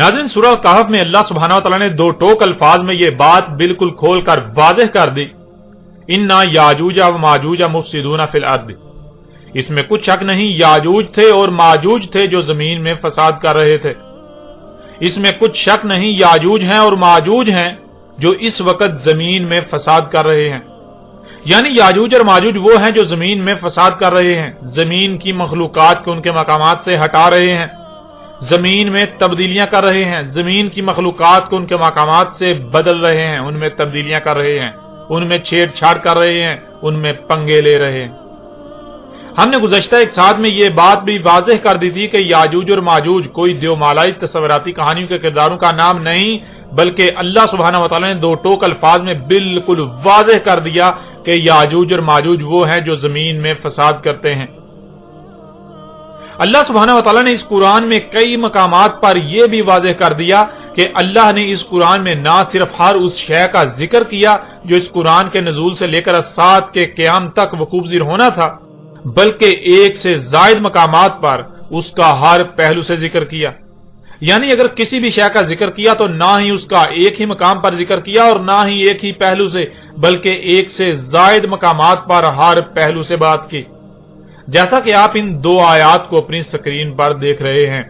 ناظرین، سورہ کہف میں اللہ سبحانہ وتعالی نے دو ٹوک الفاظ میں یہ بات بالکل کھول کر واضح کر دی، انا یاجوج و ماجوج مفسدون فی الارض۔ اس میں کچھ شک نہیں، یاجوج تھے اور ماجوج تھے جو زمین میں فساد کر رہے تھے۔ اس میں کچھ شک نہیں، یاجوج ہیں اور ماجوج ہیں جو اس وقت زمین میں فساد کر رہے ہیں۔ یعنی یاجوج اور ماجوج وہ ہیں جو زمین میں فساد کر رہے ہیں، زمین کی مخلوقات کو ان کے مقامات سے ہٹا رہے ہیں، زمین میں تبدیلیاں کر رہے ہیں، زمین کی مخلوقات کو ان کے مقامات سے بدل رہے ہیں، ان میں تبدیلیاں کر رہے ہیں، ان میں چھیڑ چھاڑ کر رہے ہیں، ان میں پنگے لے رہے ہیں۔ ہم نے گزشتہ ایک ساتھ میں یہ بات بھی واضح کر دی تھی کہ یاجوج اور ماجوج کوئی دیومالائی تصوراتی کہانیوں کے کرداروں کا نام نہیں، بلکہ اللہ سبحانہ وتعالی نے دو ٹوک الفاظ میں بالکل واضح کر دیا کہ یاجوج اور ماجوج وہ ہیں جو زمین میں فساد کرتے ہیں۔ اللہ سبحانہ وتعالی نے اس قرآن میں کئی مقامات پر یہ بھی واضح کر دیا کہ اللہ نے اس قرآن میں نہ صرف ہر اس شے کا ذکر کیا جو اس قرآن کے نزول سے لے کر سات کے قیام تک وقوع پذیر ہونا تھا، بلکہ ایک سے زائد مقامات پر اس کا ہر پہلو سے ذکر کیا۔ یعنی اگر کسی بھی شے کا ذکر کیا تو نہ ہی اس کا ایک ہی مقام پر ذکر کیا اور نہ ہی ایک ہی پہلو سے، بلکہ ایک سے زائد مقامات پر ہر پہلو سے بات کی، جیسا کہ آپ ان دو آیات کو اپنی سکرین پر دیکھ رہے ہیں۔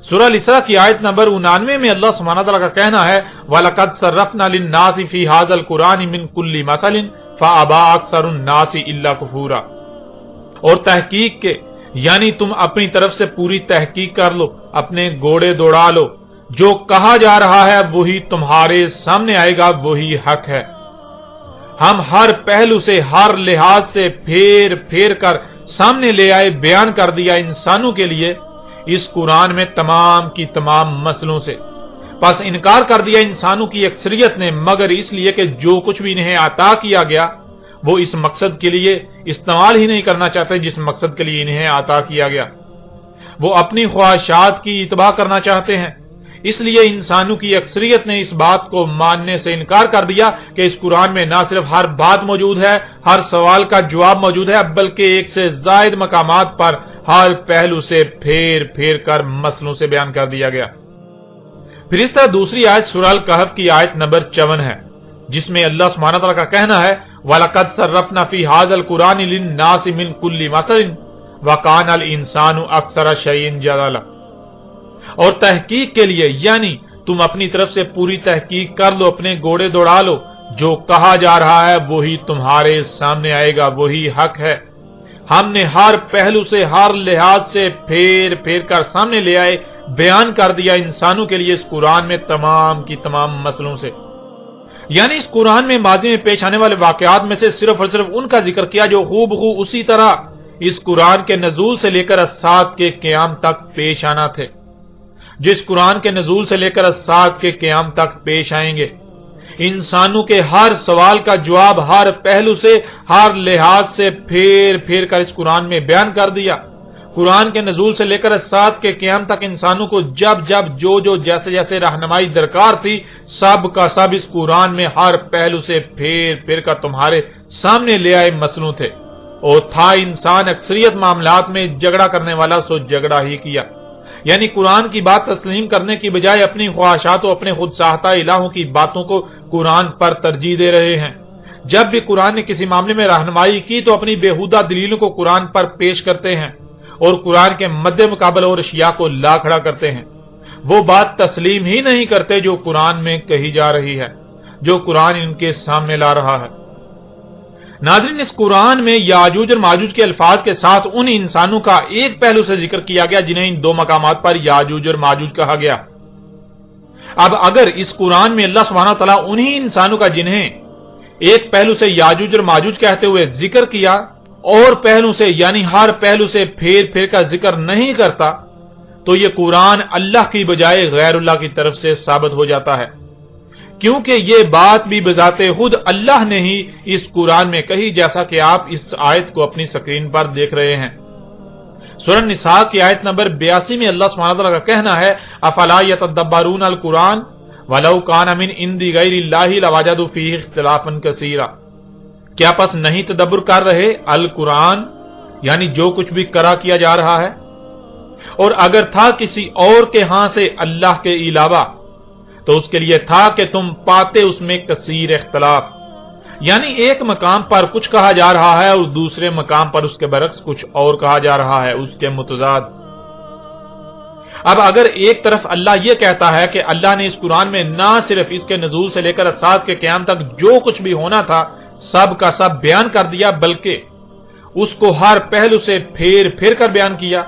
سورہ الاسراء کی آیت نمبر 99 میں اللہ سبحانہ وتعالی کا کہنا ہے وَلَقَدْ صَرَّفْنَا لِلنَّاسِ فِي هَذَا الْقُرْآنِ مِنْ كُلِّ مَثَلٍ فَأَبَىٰ أَكْثَرُ النَّاسِ إِلَّا كُفُورًا۔ اور تحقیق کے یعنی تم اپنی طرف سے پوری تحقیق کر لو، اپنے گھوڑے دوڑا لو، جو کہا جا رہا ہے وہی تمہارے سامنے آئے گا، وہی حق ہے۔ ہم ہر پہلو سے، ہر لحاظ سے پھیر پھیر کر سامنے لے آئے، بیان کر دیا انسانوں کے لیے اس قرآن میں تمام کی تمام مسئلوں سے۔ بس انکار کر دیا انسانوں کی اکثریت نے، مگر اس لیے کہ جو کچھ بھی انہیں عطا کیا گیا وہ اس مقصد کے لیے استعمال ہی نہیں کرنا چاہتے جس مقصد کے لیے انہیں عطا کیا گیا، وہ اپنی خواہشات کی اتباع کرنا چاہتے ہیں۔ اس لیے انسانوں کی اکثریت نے اس بات کو ماننے سے انکار کر دیا کہ اس قرآن میں نہ صرف ہر بات موجود ہے، ہر سوال کا جواب موجود ہے، بلکہ ایک سے زائد مقامات پر ہر پہلو سے پھیر پھیر کر مسئلوں سے بیان کر دیا گیا۔ پھر اس طرح دوسری آیت سورہ الکہف کی آیت نمبر 54 ہے، جس میں اللہ سبحانہ تعالیٰ کا کہنا ہے وَلَقَدْ صَرَّفْنَا فِي هَذَا الْقُرْآنِ لِلنَّاسِ مِنْ كُلِّ مَثَلٍ وَكَانَ الْإِنسَانُ أَكْثَرَ شَيْءٍ جَدَلًا۔ اور تحقیق کے لیے یعنی تم اپنی طرف سے پوری تحقیق کر لو، اپنے گھوڑے دوڑا لو، جو کہا جا رہا ہے وہی تمہارے سامنے آئے گا، وہی حق ہے۔ ہم نے ہر پہلو سے، ہر لحاظ سے پھیر پھیر کر سامنے لے آئے، بیان کر دیا انسانوں کے لیے اس قرآن میں تمام کی تمام مسئلوں سے۔ یعنی اس قرآن میں ماضی میں پیش آنے والے واقعات میں سے صرف اور صرف ان کا ذکر کیا جو خوب اسی طرح اس قرآن کے نزول سے لے کر سات کے قیام تک پیش آنا تھے، جس قرآن کے نزول سے لے کر سات کے قیام تک پیش آئیں گے۔ انسانوں کے ہر سوال کا جواب ہر پہلو سے، ہر لحاظ سے پھیر پھیر کر اس قرآن میں بیان کر دیا۔ قرآن کے نزول سے لے کر سات کے قیام تک انسانوں کو جب جب جو جیسے جیسے رہنمائی درکار تھی، سب کا سب اس قرآن میں ہر پہلو سے پھیر پھیر کر تمہارے سامنے لے آئے مسئلوں تھے۔ اور تھا انسان اکثریت معاملات میں جھگڑا کرنے والا، سو جھگڑا ہی کیا۔ یعنی قرآن کی بات تسلیم کرنے کی بجائے اپنی خواہشات و اپنے خود ساختہ الہوں کی باتوں کو قرآن پر ترجیح دے رہے ہیں۔ جب بھی قرآن نے کسی معاملے میں رہنمائی کی تو اپنی بےہودہ دلیلوں کو قرآن پر پیش کرتے ہیں اور قرآن کے مد مقابل اور اشیاء کو لا کھڑا کرتے ہیں۔ وہ بات تسلیم ہی نہیں کرتے جو قرآن میں کہی جا رہی ہے، جو قرآن ان کے سامنے لا رہا ہے۔ ناظرین، اس قرآن میں یاجوج اور ماجوج کے الفاظ کے ساتھ ان انسانوں کا ایک پہلو سے ذکر کیا گیا جنہیں ان دو مقامات پر یاجوج اور ماجوج کہا گیا۔ اب اگر اس قرآن میں اللہ سبحانہ تعالیٰ انہی انسانوں کا جنہیں ایک پہلو سے یاجوج اور ماجوج کہتے ہوئے ذکر کیا اور پہلو سے یعنی ہر پہلو سے پھیر پھیر کا ذکر نہیں کرتا، تو یہ قرآن اللہ کی بجائے غیر اللہ کی طرف سے ثابت ہو جاتا ہے، کیونکہ یہ بات بھی بذات خود اللہ نے ہی اس قرآن میں کہی، جیسا کہ آپ اس آیت کو اپنی سکرین پر دیکھ رہے ہیں۔ سورہ نساء کی آیت نمبر 82 میں اللہ سبحانہ وتعالی کا کہنا ہے افلا یتدبرون القرآن ولو کان من عند غیر اللہ لوجدوا فیہ اختلافا کثیرا۔ کیا پس نہیں تدبر کر رہے القرآن، یعنی جو کچھ بھی کرا کیا جا رہا ہے؟ اور اگر تھا کسی اور کے ہاں سے اللہ کے علاوہ تو اس کے لیے تھا کہ تم پاتے اس میں کثیر اختلاف، یعنی ایک مقام پر کچھ کہا جا رہا ہے اور دوسرے مقام پر اس کے برعکس کچھ اور کہا جا رہا ہے، اس کے متضاد۔ اب اگر ایک طرف اللہ یہ کہتا ہے کہ اللہ نے اس قرآن میں نہ صرف اس کے نزول سے لے کر ساعت کے قیام تک جو کچھ بھی ہونا تھا سب کا سب بیان کر دیا، بلکہ اس کو ہر پہلو سے پھیر پھیر کر بیان کیا،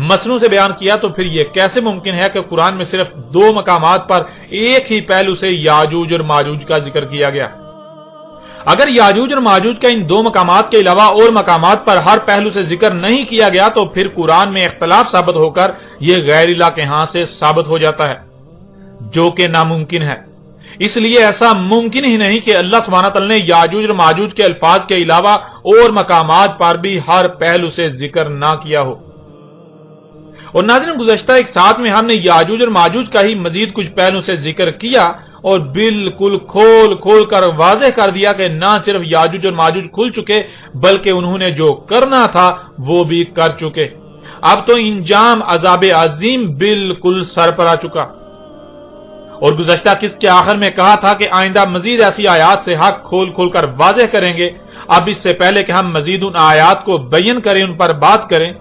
مصنوع سے بیان کیا، تو پھر یہ کیسے ممکن ہے کہ قرآن میں صرف 2 مقامات پر ایک ہی پہلو سے یاجوج اور ماجوج کا ذکر کیا گیا؟ اگر یاجوج اور ماجوج کا ان 2 مقامات کے علاوہ اور مقامات پر ہر پہلو سے ذکر نہیں کیا گیا تو پھر قرآن میں اختلاف ثابت ہو کر یہ غیر الہ کے ہاں سے ثابت ہو جاتا ہے، جو کہ ناممکن ہے۔ اس لیے ایسا ممکن ہی نہیں کہ اللہ سبحانہ تعالی نے یاجوج اور ماجوج کے الفاظ کے علاوہ اور مقامات پر بھی ہر پہلو سے ذکر نہ کیا ہو۔ اور ناظرین، گزشتہ ایک ساتھ میں ہم نے یاجوج اور ماجوج کا ہی مزید کچھ پہلو سے ذکر کیا اور بالکل کھول کھول کر واضح کر دیا کہ نہ صرف یاجوج اور ماجوج کھل چکے بلکہ انہوں نے جو کرنا تھا وہ بھی کر چکے۔ اب تو انجام عذاب عظیم بالکل سر پر آ چکا۔ اور گزشتہ قسط کے آخر میں کہا تھا کہ آئندہ مزید ایسی آیات سے حق کھول کھول کر واضح کریں گے۔ اب اس سے پہلے کہ ہم مزید ان آیات کو بیان کریں، ان پر بات کریں،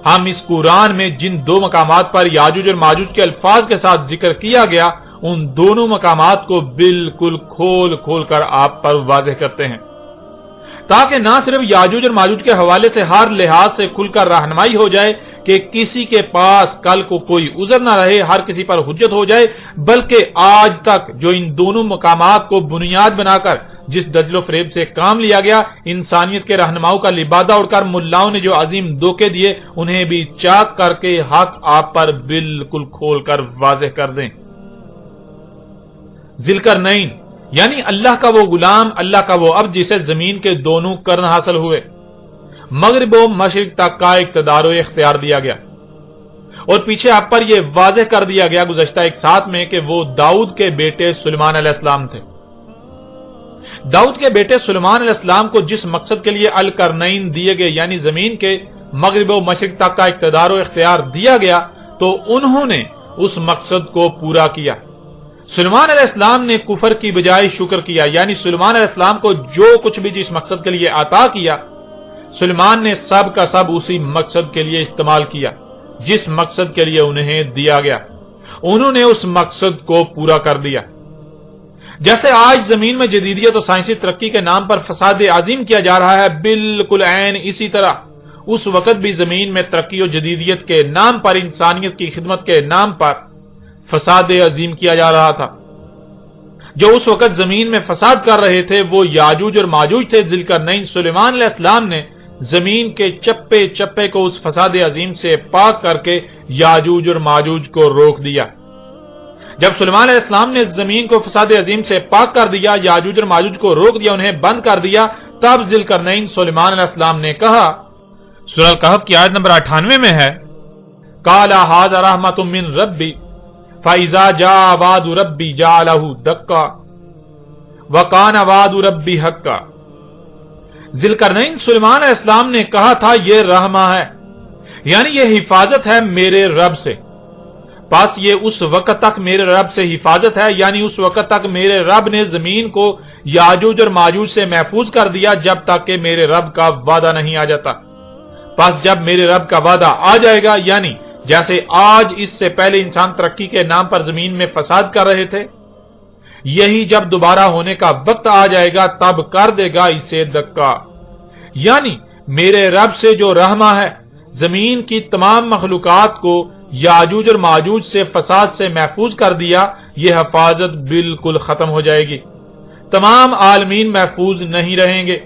ہم اس قرآن میں جن 2 مقامات پر یاجوج اور ماجوج کے الفاظ کے ساتھ ذکر کیا گیا ان دونوں مقامات کو بالکل کھول کھول کر آپ پر واضح کرتے ہیں، تاکہ نہ صرف یاجوج اور ماجوج کے حوالے سے ہر لحاظ سے کھل کر رہنمائی ہو جائے کہ کسی کے پاس کل کو کوئی عذر نہ رہے، ہر کسی پر حجت ہو جائے، بلکہ آج تک جو ان دونوں مقامات کو بنیاد بنا کر جس دجل و فریب سے کام لیا گیا، انسانیت کے رہنماؤں کا لبادہ اڑ کر ملاؤں نے جو عظیم دھوکے دیے انہیں بھی چاک کر کے حق آپ پر بالکل کھول کر واضح کر دیں۔ ذوالقرنین یعنی اللہ کا وہ غلام، اللہ کا وہ عبد جسے زمین کے دونوں کرن حاصل ہوئے، مغرب و مشرق تک کا اقتدار و اختیار دیا گیا، اور پیچھے آپ پر یہ واضح کر دیا گیا گزشتہ ایک ساتھ میں کہ وہ داؤد کے بیٹے سلیمان علیہ السلام تھے۔ داؤد کے بیٹے سلیمان علیہ السلام کو جس مقصد کے لیے القرنین دیے گئے یعنی زمین کے مغرب و مشرق تک کا اقتدار و اختیار دیا گیا تو انہوں نے اس مقصد کو پورا کیا۔ سلیمان علیہ السلام نے کفر کی بجائے شکر کیا، یعنی سلیمان علیہ السلام کو جو کچھ بھی جس مقصد کے لیے عطا کیا سلیمان نے سب کا سب اسی مقصد کے لیے استعمال کیا جس مقصد کے لیے انہیں دیا گیا، انہوں نے اس مقصد کو پورا کر دیا۔ جیسے آج زمین میں جدیدیت اور سائنسی ترقی کے نام پر فساد عظیم کیا جا رہا ہے، بالکل عین اسی طرح اس وقت بھی زمین میں ترقی اور جدیدیت کے نام پر، انسانیت کی خدمت کے نام پر فساد عظیم کیا جا رہا تھا۔ جو اس وقت زمین میں فساد کر رہے تھے وہ یاجوج اور ماجوج تھے۔ ذوالقرنین سلیمان علیہ السلام نے زمین کے چپے چپے کو اس فساد عظیم سے پاک کر کے یاجوج اور ماجوج کو روک دیا۔ جب سلیمان علیہ السلام نے زمین کو فساد عظیم سے پاک کر دیا، یاجوج اور ماجوج کو روک دیا، انہیں بند کر دیا، تب ذوالقرنین سلیمان علیہ السلام نے کہا، سورہ الکہف کی آیت نمبر 98 میں ہے، قَالَ هَٰذَا رَحْمَةٌ مِّن رَبِّي فَإِذَا جَاءَ وَعْدُ رَبِّي جَعَلَهُ دَكَّا وَكَانَ وَعْدُ رَبِّي حَقًّا۔ ذوالقرنین سلیمان علیہ السلام نے کہا تھا یہ رحمہ ہے، یعنی یہ حفاظت ہے میرے رب سے، پس یہ اس وقت تک میرے رب سے حفاظت ہے، یعنی اس وقت تک میرے رب نے زمین کو یاجوج اور ماجوج سے محفوظ کر دیا جب تک کہ میرے رب کا وعدہ نہیں آ جاتا۔ پس جب میرے رب کا وعدہ آ جائے گا، یعنی جیسے آج اس سے پہلے انسان ترقی کے نام پر زمین میں فساد کر رہے تھے، یہی جب دوبارہ ہونے کا وقت آ جائے گا تب کر دے گا اسے دکا، یعنی میرے رب سے جو رحمہ ہے زمین کی تمام مخلوقات کو یاجوج اور ماجوج سے فساد سے محفوظ کر دیا، یہ حفاظت بالکل ختم ہو جائے گی، تمام عالمین محفوظ نہیں رہیں گے،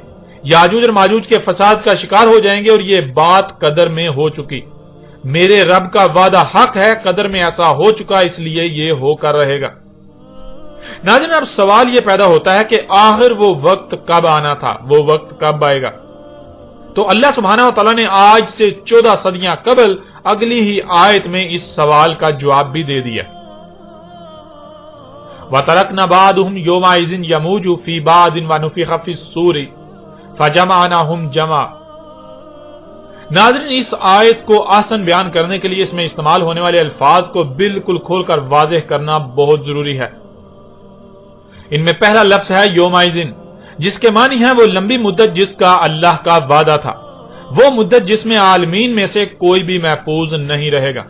یاجوج اور ماجوج کے فساد کا شکار ہو جائیں گے، اور یہ بات قدر میں ہو چکی، میرے رب کا وعدہ حق ہے، قدر میں ایسا ہو چکا، اس لیے یہ ہو کر رہے گا۔ ناظرین، اب سوال یہ پیدا ہوتا ہے کہ آخر وہ وقت کب آنا تھا، وہ وقت کب آئے گا؟ تو اللہ سبحانہ و تعالیٰ نے آج سے 14 صدیاں قبل اگلی ہی آیت میں اس سوال کا جواب بھی دے دیا۔ وَتَرَكْنَا بَعْضَهُمْ يَوْمَئِذٍ يَمُوجُ فِي بَعْضٍ وَنُفِخَ فِي الصُّورِ فَجَمَعْنَاهُمْ جَمْعًا۔ ناظرین، اس آیت کو آسان بیان کرنے کے لیے اس میں استعمال ہونے والے الفاظ کو بالکل کھول کر واضح کرنا بہت ضروری ہے۔ ان میں پہلا لفظ ہے یومئذ، جس کے معنی ہے وہ لمبی مدت جس کا اللہ کا وعدہ تھا، وہ مدت جس میں عالمین میں سے کوئی بھی محفوظ نہیں رہے گا،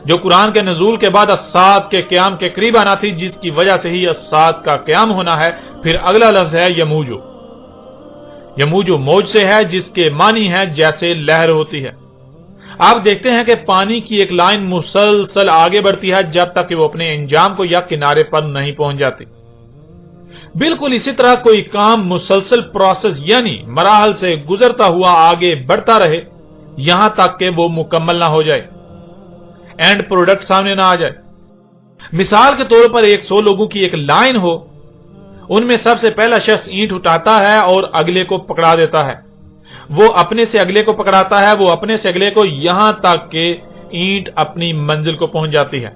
جو قرآن کے نزول کے بعد الساعۃ کے قیام کے قریب آنا تھی، جس کی وجہ سے ہی الساعۃ کا قیام ہونا ہے۔ پھر اگلا لفظ ہے یموجو۔ یموجو موج سے ہے، جس کے معنی ہے جیسے لہر ہوتی ہے۔ آپ دیکھتے ہیں کہ پانی کی ایک لائن مسلسل آگے بڑھتی ہے جب تک کہ وہ اپنے انجام کو یا کنارے پر نہیں پہنچ جاتی۔ بالکل اسی طرح کوئی کام مسلسل پروسیس یعنی مراحل سے گزرتا ہوا آگے بڑھتا رہے یہاں تک کہ وہ مکمل نہ ہو جائے، اینڈ پروڈکٹ سامنے نہ آ جائے۔ مثال کے طور پر 100 لوگوں کی ایک لائن ہو، ان میں سب سے پہلا شخص اینٹ اٹھاتا ہے اور اگلے کو پکڑا دیتا ہے، وہ اپنے سے اگلے کو پکڑاتا ہے، وہ اپنے سے اگلے کو، یہاں تک کہ اینٹ اپنی منزل کو پہنچ جاتی ہے۔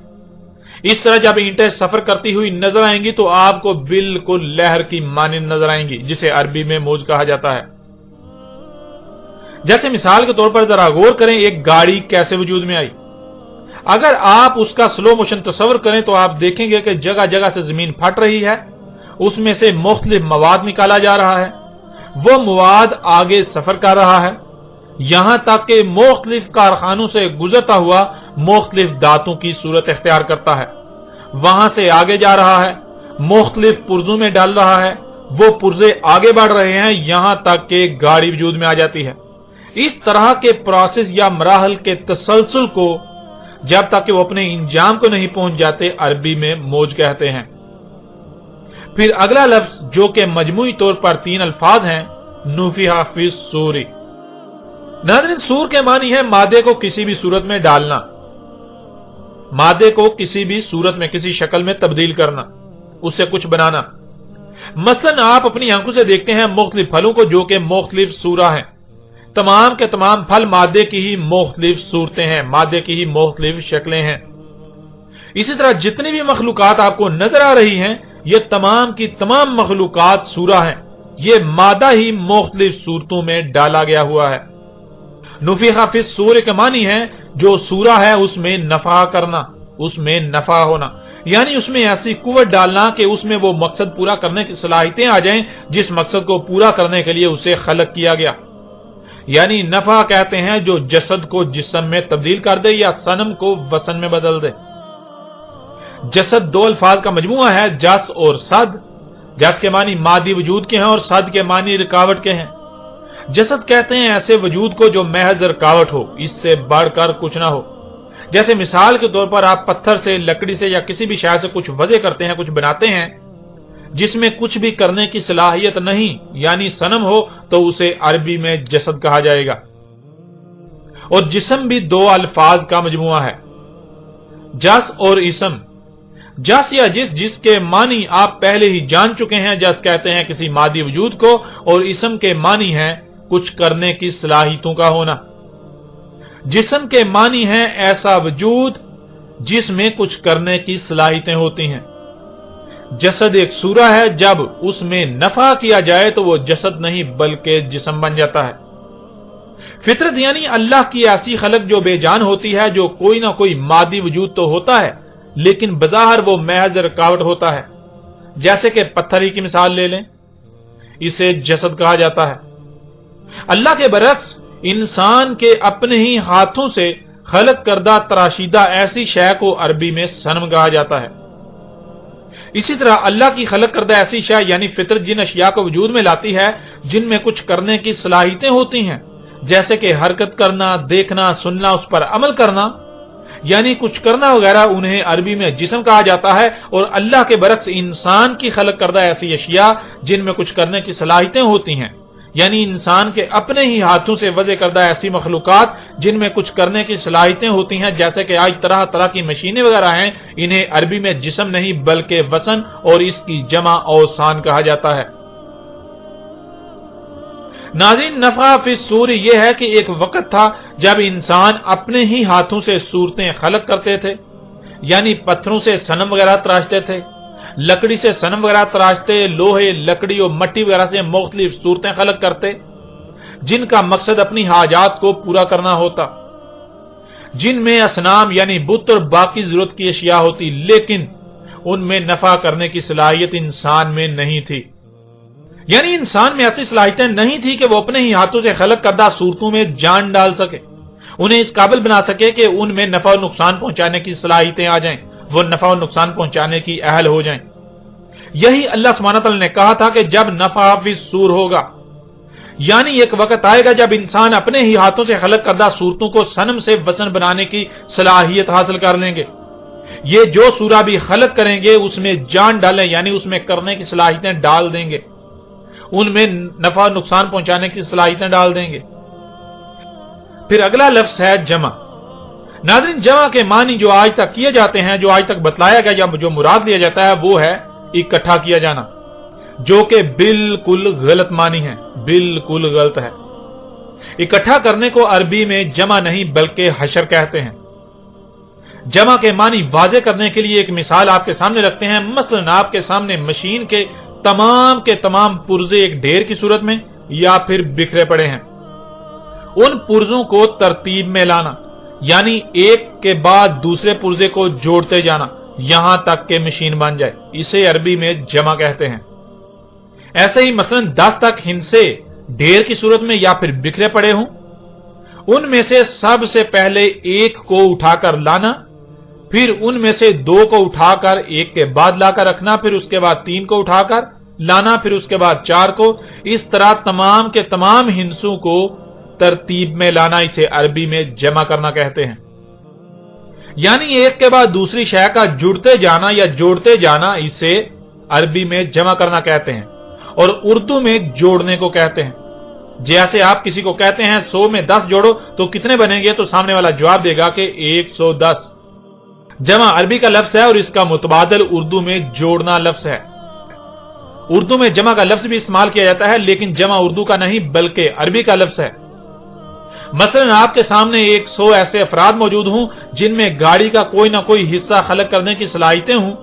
اس طرح جب اینٹیں سفر کرتی ہوئی نظر آئیں گی تو آپ کو بالکل لہر کی مانند نظر آئیں گی، جسے عربی میں موج کہا جاتا ہے۔ جیسے مثال کے طور پر ذرا غور کریں، ایک گاڑی کیسے وجود میں آئی۔ اگر آپ اس کا سلو موشن تصور کریں تو آپ دیکھیں گے کہ جگہ جگہ سے زمین پھٹ رہی ہے، اس میں سے مختلف مواد نکالا جا رہا ہے، وہ مواد آگے سفر کر رہا ہے، یہاں تک کہ مختلف کارخانوں سے گزرتا ہوا مختلف دھاتوں کی صورت اختیار کرتا ہے، وہاں سے آگے جا رہا ہے، مختلف پرزوں میں ڈال رہا ہے، وہ پرزے آگے بڑھ رہے ہیں، یہاں تک کہ گاڑی وجود میں آ جاتی ہے۔ اس طرح کے پروسیس یا مراحل کے تسلسل کو جب تک کہ وہ اپنے انجام کو نہیں پہنچ جاتے عربی میں موج کہتے ہیں۔ پھر اگلا لفظ جو کہ مجموعی طور پر 3 الفاظ ہیں، نفخ فی الصور۔ ناظرین، سور کے معنی ہے مادے کو کسی بھی صورت میں ڈالنا، مادے کو کسی بھی صورت میں کسی شکل میں تبدیل کرنا، اس سے کچھ بنانا۔ مثلا آپ اپنی آنکھوں سے دیکھتے ہیں مختلف پھلوں کو جو کہ مختلف صورت ہیں، تمام کے تمام پھل مادے کی ہی مختلف صورتیں ہیں، مادے کی ہی مختلف شکلیں ہیں۔ اسی طرح جتنی بھی مخلوقات آپ کو نظر آ رہی ہیں، یہ تمام کی تمام مخلوقات سورہ ہیں، یہ مادہ ہی مختلف صورتوں میں ڈالا گیا ہوا ہے۔ نفخ فی الصور کے معنی ہے جو سورہ ہے اس میں نفع کرنا، اس میں نفع ہونا، یعنی اس میں ایسی قوت ڈالنا کہ اس میں وہ مقصد پورا کرنے کی صلاحیتیں آ جائیں جس مقصد کو پورا کرنے کے لیے اسے خلق کیا گیا۔ یعنی نفع کہتے ہیں جو جسد کو جسم میں تبدیل کر دے یا صنم کو وسن میں بدل دے۔ جسد 2 الفاظ کا مجموعہ ہے، جس اور صد۔ جس کے معنی مادی وجود کے ہیں اور صد کے معنی رکاوٹ کے ہیں۔ جسد کہتے ہیں ایسے وجود کو جو محض رکاوٹ ہو، اس سے بڑھ کر کچھ نہ ہو۔ جیسے مثال کے طور پر آپ پتھر سے، لکڑی سے یا کسی بھی شے سے کچھ وضع کرتے ہیں، کچھ بناتے ہیں جس میں کچھ بھی کرنے کی صلاحیت نہیں، یعنی صنم ہو، تو اسے عربی میں جسد کہا جائے گا۔ اور جسم بھی 2 الفاظ کا مجموعہ ہے، جس اور اسم۔ جس یا جس کے معنی آپ پہلے ہی جان چکے ہیں، جس کہتے ہیں کسی مادی وجود کو، اور اسم کے معنی ہے کچھ کرنے کی صلاحیتوں کا ہونا۔ جسم کے معنی ہے ایسا وجود جس میں کچھ کرنے کی صلاحیتیں ہوتی ہیں۔ جسد ایک سورہ ہے، جب اس میں نفع کیا جائے تو وہ جسد نہیں بلکہ جسم بن جاتا ہے۔ فطرت یعنی اللہ کی ایسی خلق جو بے جان ہوتی ہے، جو کوئی نہ کوئی مادی وجود تو ہوتا ہے لیکن بظاہر وہ محض رکاوٹ ہوتا ہے۔ جیسے کہ پتھر ہی کی مثال لے لیں، اسے جسد کہا جاتا ہے۔ اللہ کے برعکس انسان کے اپنے ہی ہاتھوں سے خلق کردہ تراشیدہ ایسی شے کو عربی میں صنم کہا جاتا ہے۔ اسی طرح اللہ کی خلق کردہ ایسی شے یعنی فطرت جن اشیاء کو وجود میں لاتی ہے جن میں کچھ کرنے کی صلاحیتیں ہوتی ہیں، جیسے کہ حرکت کرنا، دیکھنا، سننا، اس پر عمل کرنا، یعنی کچھ کرنا وغیرہ، انہیں عربی میں جسم کہا جاتا ہے۔ اور اللہ کے برعکس انسان کی خلق کردہ ایسی اشیاء جن میں کچھ کرنے کی صلاحیتیں ہوتی ہیں، یعنی انسان کے اپنے ہی ہاتھوں سے وضع کردہ ایسی مخلوقات جن میں کچھ کرنے کی صلاحیتیں ہوتی ہیں، جیسے کہ آج طرح طرح کی مشینیں وغیرہ ہیں، انہیں عربی میں جسم نہیں بلکہ وسن اور اس کی جمع اوسان کہا جاتا ہے۔ ناظرین، نفخ فی الصور یہ ہے کہ ایک وقت تھا جب انسان اپنے ہی ہاتھوں سے صورتیں خلق کرتے تھے، یعنی پتھروں سے صنم وغیرہ تراشتے تھے، لکڑی سے صنم وغیرہ تراشتے، لوہے، لکڑی اور مٹی وغیرہ سے مختلف صورتیں خلق کرتے۔ جن کا مقصد اپنی حاجات کو پورا کرنا ہوتا، جن میں اصنام یعنی بت اور باقی ضرورت کی اشیاء ہوتی، لیکن ان میں نفع کرنے کی صلاحیت انسان میں نہیں تھی۔ یعنی انسان میں ایسی صلاحیتیں نہیں تھی کہ وہ اپنے ہی ہاتھوں سے خلق کردہ صورتوں میں جان ڈال سکے، انہیں اس قابل بنا سکے کہ ان میں نفع و نقصان پہنچانے کی صلاحیتیں آ جائیں، وہ نفع و نقصان پہنچانے کی اہل ہو جائیں۔ یہی اللہ سبحانہ تعالی نے کہا تھا کہ جب نفع فی الصور ہوگا، یعنی ایک وقت آئے گا جب انسان اپنے ہی ہاتھوں سے خلق کردہ صورتوں کو صنم سے وثن بنانے کی صلاحیت حاصل کر لیں گے۔ یہ جو سورہ بھی خلق کریں گے اس میں جان ڈالیں، یعنی اس میں کرنے کی صلاحیتیں ڈال دیں گے، ان میں نفع نقصان پہنچانے کی صلاحیتیں ڈال دیں گے۔ پھر اگلا لفظ ہے جمع۔ ناظرین، جمع کے معنی جو آج تک کیے جاتے ہیں، جو آج تک بتلایا گیا یا جو مراد لیا جاتا ہے، وہ ہے اکٹھا کیا جانا، جو کہ بالکل غلط معنی ہے، بالکل غلط ہے۔ اکٹھا کرنے کو عربی میں جمع نہیں بلکہ حشر کہتے ہیں۔ جمع کے معنی واضح کرنے کے لیے ایک مثال آپ کے سامنے رکھتے ہیں۔ مثلا آپ کے سامنے مشین کے تمام پرزے ایک ڈھیر کی صورت میں یا پھر بکھرے پڑے ہیں، ان پرزوں کو ترتیب میں لانا، یعنی ایک کے بعد دوسرے پرزے کو جوڑتے جانا یہاں تک کہ مشین بن جائے، اسے عربی میں جمع کہتے ہیں۔ ایسے ہی مثلا 10 تک ہندسے ڈھیر کی صورت میں یا پھر بکھرے پڑے ہوں، ان میں سے سب سے پہلے ایک کو اٹھا کر لانا، پھر ان میں سے 2 کو اٹھا کر ایک کے بعد لا کر رکھنا، پھر اس کے بعد 3 کو اٹھا کر لانا، پھر اس کے بعد 4 کو، اس طرح تمام کے تمام ہندسوں کو ترتیب میں لانا، اسے عربی میں جمع کرنا کہتے ہیں۔ یعنی ایک کے بعد دوسری شے کا جڑتے جانا یا جوڑتے جانا، اسے عربی میں جمع کرنا کہتے ہیں، اور اردو میں جوڑنے کو کہتے ہیں۔ جیسے آپ کسی کو کہتے ہیں 100 میں 10 جوڑو تو کتنے بنیں گے، تو سامنے والا جواب دے گا کہ 110۔ جمع عربی کا لفظ ہے اور اس کا متبادل اردو میں جوڑنا لفظ ہے۔ اردو میں جمع کا لفظ بھی استعمال کیا جاتا ہے، لیکن جمع اردو کا نہیں بلکہ عربی کا لفظ ہے۔ مثلا آپ کے سامنے 100 ایسے افراد موجود ہوں جن میں گاڑی کا کوئی نہ کوئی حصہ خلق کرنے کی صلاحیتیں ہوں،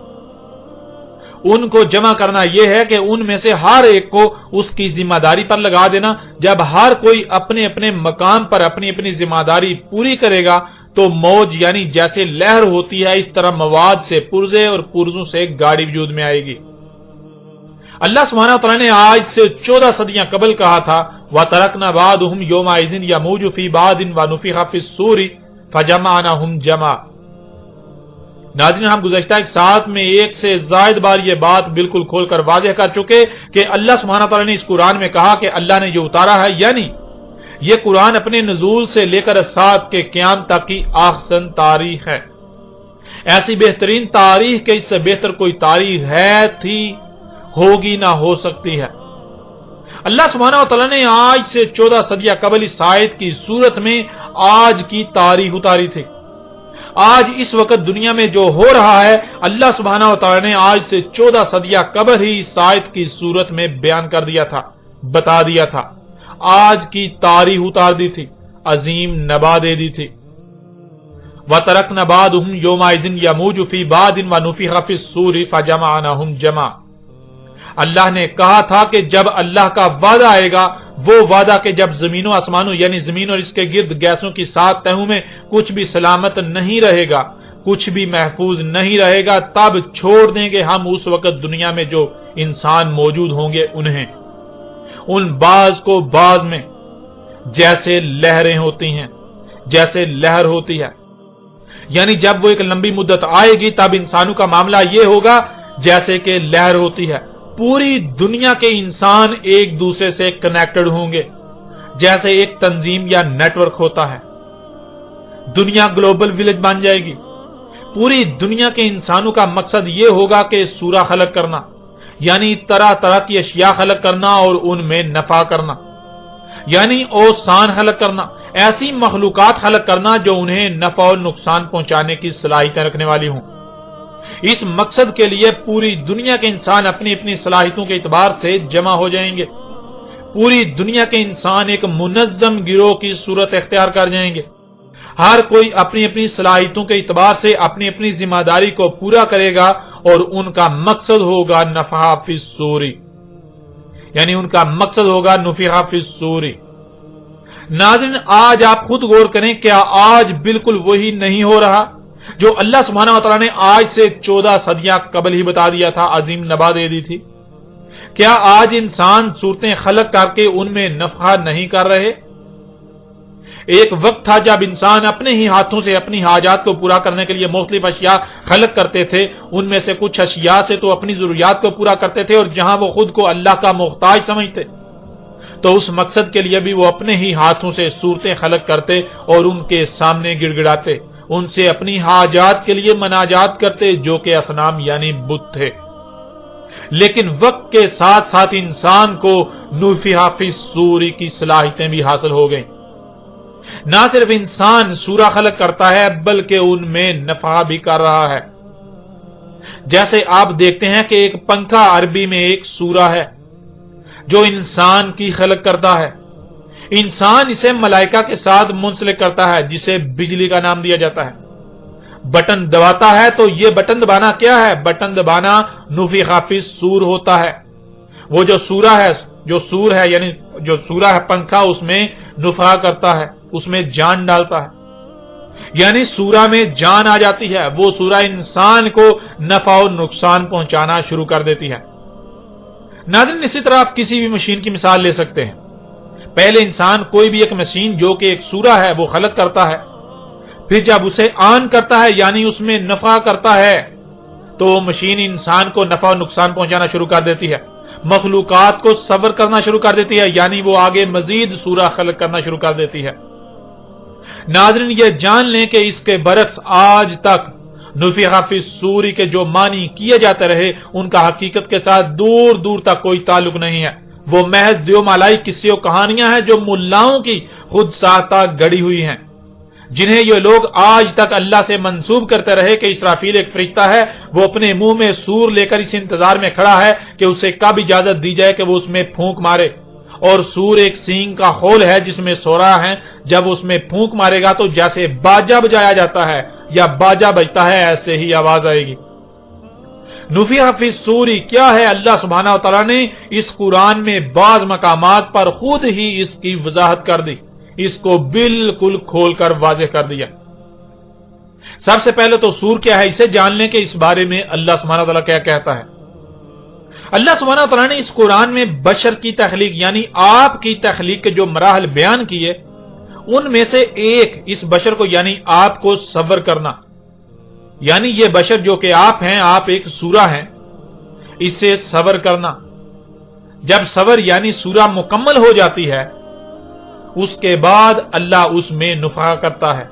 ان کو جمع کرنا یہ ہے کہ ان میں سے ہر ایک کو اس کی ذمہ داری پر لگا دینا۔ جب ہر کوئی اپنے اپنے مقام پر اپنی اپنی ذمہ داری پوری کرے گا تو موج یعنی جیسے لہر ہوتی ہے، اس طرح مواد سے پرزے اور پرزوں سے گاڑی وجود میں آئے گی۔ اللہ سبحانہ وتعالی نے آج سے 14 صدیاں قبل کہا تھا وَتَرَكْنَا بَعْضُهُمْ يَوْمَئِذٍ يَمُوجُ فِي بَعْضٍ وَنُفِخَ فِي الصُّورِ فَجَمَعْنَاهُمْ جَمْعًا۔ ناظرین، ہم گزشتہ ایک ساتھ میں ایک سے زائد بار یہ بات بالکل کھول کر واضح کر چکے کہ اللہ سبحانہ تعالی نے اس قرآن میں کہا کہ اللہ نے جو اتارا ہے، یعنی یہ قرآن اپنے نزول سے لے کر سات کے قیام تک کی احسن تاریخ ہے۔ ایسی بہترین تاریخ کہ اس سے بہتر کوئی تاریخ ہے، تھی، ہوگی، نہ ہو سکتی ہے۔ اللہ سبحانہ وتعالی نے آج سے 14 صدیاں قبل اس آیت کی صورت میں آج کی تاریخ اتاری تھی۔ آج اس وقت دنیا میں جو ہو رہا ہے، اللہ سبحانہ وتعالی نے آج سے 14 صدیاں قبل ہی اس آیت کی صورت میں بیان کر دیا تھا، بتا دیا تھا، آج کی تاریخ اتار دی تھی، عظیم نبا دے دی تھی۔ وَتَرَكْنَا بَعْضُهُمْ يَوْمَئِذٍ يَمُوجُ فِي بَعْضٍ وَنُفِخَ فِي الصُّورِ فَجَمَعْنَاهُمْ جَمْعًا۔ اللہ نے کہا تھا کہ جب اللہ کا وعدہ آئے گا، وہ وعدہ کہ جب زمین و آسمانوں یعنی زمین اور اس کے گرد گیسوں کی 7 تہوں میں کچھ بھی سلامت نہیں رہے گا، کچھ بھی محفوظ نہیں رہے گا، تب چھوڑ دیں گے ہم اس وقت دنیا میں جو انسان موجود ہوں گے انہیں، ان بعض کو بعض میں، جیسے لہریں ہوتی ہیں، جیسے لہر ہوتی ہے۔ یعنی جب وہ ایک لمبی مدت آئے گی تب انسانوں کا معاملہ یہ ہوگا جیسے کہ لہر ہوتی ہے، پوری دنیا کے انسان ایک دوسرے سے کنیکٹڈ ہوں گے، جیسے ایک تنظیم یا نیٹ ورک ہوتا ہے۔ دنیا گلوبل ولیج بن جائے گی۔ پوری دنیا کے انسانوں کا مقصد یہ ہوگا کہ سورہ خلق کرنا، یعنی طرح طرح کی اشیاء خلق کرنا اور ان میں نفع کرنا، یعنی اوسان خلق کرنا، ایسی مخلوقات خلق کرنا جو انہیں نفع اور نقصان پہنچانے کی صلاحیتیں رکھنے والی ہوں۔ اس مقصد کے لیے پوری دنیا کے انسان اپنی اپنی صلاحیتوں کے اعتبار سے جمع ہو جائیں گے۔ پوری دنیا کے انسان ایک منظم گروہ کی صورت اختیار کر جائیں گے۔ ہر کوئی اپنی اپنی صلاحیتوں کے اعتبار سے اپنی اپنی ذمہ داری کو پورا کرے گا اور ان کا مقصد ہوگا نفخ فی الصور، یعنی ان کا مقصد ہوگا نفخ فی الصور۔ ناظرین آج آپ خود غور کریں، کیا آج بالکل وہی نہیں ہو رہا جو اللہ سبحانہ و تعالیٰ نے آج سے 14 صدیاں قبل ہی بتا دیا تھا، عظیم نبا دے دی تھی؟ کیا آج انسان صورتیں خلق کر کے ان میں نفع نہیں کر رہے؟ ایک وقت تھا جب انسان اپنے ہی ہاتھوں سے اپنی حاجات کو پورا کرنے کے لیے مختلف اشیاء خلق کرتے تھے، ان میں سے کچھ اشیاء سے تو اپنی ضروریات کو پورا کرتے تھے، اور جہاں وہ خود کو اللہ کا محتاج سمجھتے تو اس مقصد کے لیے بھی وہ اپنے ہی ہاتھوں سے صورتیں خلق کرتے اور ان کے سامنے گڑ گڑاتے، ان سے اپنی حاجات کے لیے مناجات کرتے جو کہ اصنام یعنی بت تھے۔ لیکن وقت کے ساتھ ساتھ انسان کو نفخ فی الصور کی صلاحیتیں بھی حاصل ہو گئیں۔ نہ صرف انسان سورہ خلق کرتا ہے بلکہ ان میں نفع بھی کر رہا ہے۔ جیسے آپ دیکھتے ہیں کہ ایک پنکھا عربی میں ایک سورہ ہے جو انسان کی خلق کرتا ہے۔ انسان اسے ملائکہ کے ساتھ منسلک کرتا ہے جسے بجلی کا نام دیا جاتا ہے۔ بٹن دباتا ہے تو یہ بٹن دبانا کیا ہے؟ بٹن دبانا نفخ فی الصور ہوتا ہے۔ وہ جو سور ہے یعنی جو سورہ ہے پنکھا، اس میں نفخ کرتا ہے، اس میں جان ڈالتا ہے، یعنی سورہ میں جان آ جاتی ہے۔ وہ سورہ انسان کو نفع و نقصان پہنچانا شروع کر دیتی ہے۔ ناظرین اسی طرح آپ کسی بھی مشین کی مثال لے سکتے ہیں۔ پہلے انسان کوئی بھی ایک مشین جو کہ ایک سورہ ہے وہ خلق کرتا ہے، پھر جب اسے آن کرتا ہے یعنی اس میں نفع کرتا ہے تو وہ مشین انسان کو نفع و نقصان پہنچانا شروع کر دیتی ہے، مخلوقات کو صبر کرنا شروع کر دیتی ہے، یعنی وہ آگے مزید سورہ خلق کرنا شروع کر دیتی ہے۔ ناظرین یہ جان لیں کہ اس کے برعکس آج تک نفخ فی الصور کے جو معنی کیے جاتے رہے ان کا حقیقت کے ساتھ دور دور تک کوئی تعلق نہیں ہے۔ وہ محض دیو مالائی قصے و کہانیاں ہیں جو ملاؤں کی خود ساختہ گڑی ہوئی ہیں، جنہیں یہ لوگ آج تک اللہ سے منسوب کرتے رہے کہ اسرافیل ایک فرشتہ ہے، وہ اپنے منہ میں سور لے کر اس انتظار میں کھڑا ہے کہ اسے کب اجازت دی جائے کہ وہ اس میں پھونک مارے، اور سور ایک سینگ کا خول ہے جس میں سو رہا ہے، جب اس میں پھونک مارے گا تو جیسے باجا بجایا جاتا ہے یا باجا بجتا ہے ایسے ہی آواز آئے گی۔ نفخ فی الصور کیا ہے؟ اللہ سبحانہ و تعالیٰ نے اس قرآن میں بعض مقامات پر خود ہی اس کی وضاحت کر دی، اس کو بالکل کھول کر واضح کر دیا۔ سب سے پہلے تو سور کیا ہے اسے جان لیں کہ اس بارے میں اللہ سبحانہ و تعالیٰ کیا کہتا ہے۔ اللہ سبحانہ و تعالیٰ نے اس قرآن میں بشر کی تخلیق یعنی آپ کی تخلیق کے جو مراحل بیان کیے ان میں سے ایک اس بشر کو یعنی آپ کو صبر کرنا، یعنی یہ بشر جو کہ آپ ہیں، آپ ایک سورہ ہیں، اسے صبر کرنا۔ جب صبر یعنی سورہ مکمل ہو جاتی ہے اس کے بعد اللہ اس میں نفخ کرتا ہے،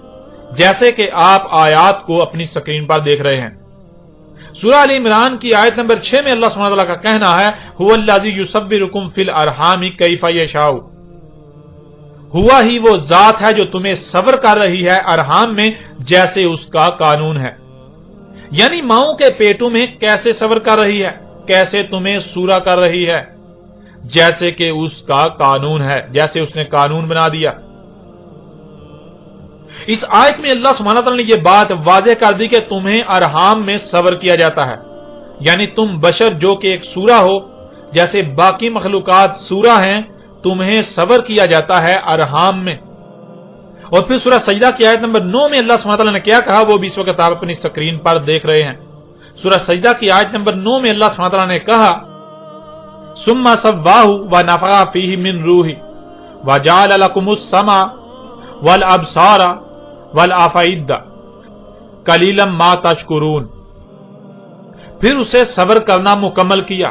جیسے کہ آپ آیات کو اپنی سکرین پر دیکھ رہے ہیں۔ سورہ آل عمران کی آیت نمبر 6 میں اللہ سبحانہ وتعالی کا کہنا ہے هو الذی یصورکم فی الارحام کیف یشاء، ہوا ہی وہ ذات ہے جو تمہیں صبر کر رہی ہے ارحام میں جیسے اس کا قانون ہے، یعنی ماؤں کے پیٹوں میں کیسے صبر کر رہی ہے، کیسے تمہیں سورہ کر رہی ہے، جیسے کہ اس کا قانون ہے، جیسے اس نے قانون بنا دیا۔ اس آیت میں اللہ سبحانہ وتعالی نے یہ بات واضح کر دی کہ تمہیں ارحام میں صبر کیا جاتا ہے، یعنی تم بشر جو کہ ایک سورہ ہو، جیسے باقی مخلوقات سورہ ہیں، تمہیں صبر کیا جاتا ہے ارحام میں۔ اور پھر سورہ سجدہ کی آیت نمبر 9 میں اللہ سبحانہ وتعالی نے کیا کہا وہ بھی اس وقت آپ اپنی سکرین پر دیکھ رہے ہیں۔ سورہ سجدہ کی آیت نمبر 9 میں اللہ سبحانہ وتعالی نے کہا ثم سواہ ونفخ فیہ من روحہ وجعل لکم السمع والابصار والافئدہ قلیلا ما تشکرون، پھر اسے صبر کرنا مکمل کیا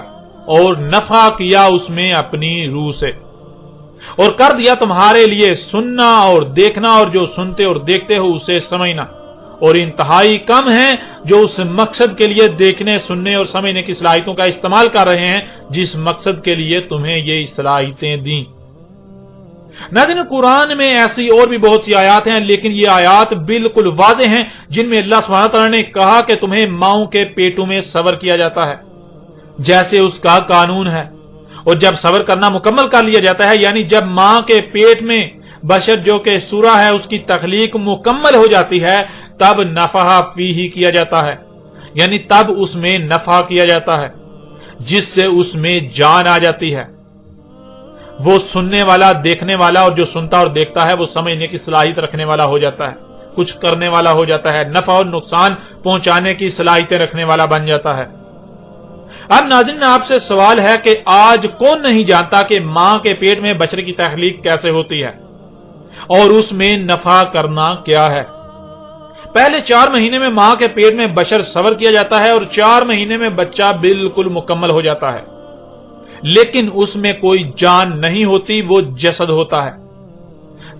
اور نفع کیا اس میں اپنی روح سے، اور کر دیا تمہارے لیے سننا اور دیکھنا، اور جو سنتے اور دیکھتے ہو اسے سمجھنا، اور انتہائی کم ہیں جو اس مقصد کے لیے دیکھنے سننے اور سمجھنے کی صلاحیتوں کا استعمال کر رہے ہیں جس مقصد کے لیے تمہیں یہ صلاحیتیں دیں۔ ناظرین قرآن میں ایسی اور بھی بہت سی آیات ہیں، لیکن یہ آیات بالکل واضح ہیں جن میں اللہ سبحانہ تعالیٰ نے کہا کہ تمہیں ماؤں کے پیٹوں میں صبر کیا جاتا ہے جیسے اس کا قانون ہے، اور جب صبر کرنا مکمل کر لیا جاتا ہے یعنی جب ماں کے پیٹ میں بشر جو کہ سورہ ہے اس کی تخلیق مکمل ہو جاتی ہے تب نفخ فیہ کیا جاتا ہے، یعنی تب اس میں نفخ کیا جاتا ہے جس سے اس میں جان آ جاتی ہے۔ وہ سننے والا، دیکھنے والا، اور جو سنتا اور دیکھتا ہے وہ سمجھنے کی صلاحیت رکھنے والا ہو جاتا ہے، کچھ کرنے والا ہو جاتا ہے، نفع اور نقصان پہنچانے کی صلاحیتیں رکھنے والا بن جاتا ہے۔ اب ناظرین آپ سے سوال ہے کہ آج کون نہیں جانتا کہ ماں کے پیٹ میں بچے کی تخلیق کیسے ہوتی ہے اور اس میں نفع کرنا کیا ہے؟ پہلے 4 مہینے میں ماں کے پیٹ میں بشر صبر کیا جاتا ہے اور 4 مہینے میں بچہ بالکل مکمل ہو جاتا ہے، لیکن اس میں کوئی جان نہیں ہوتی، وہ جسد ہوتا ہے۔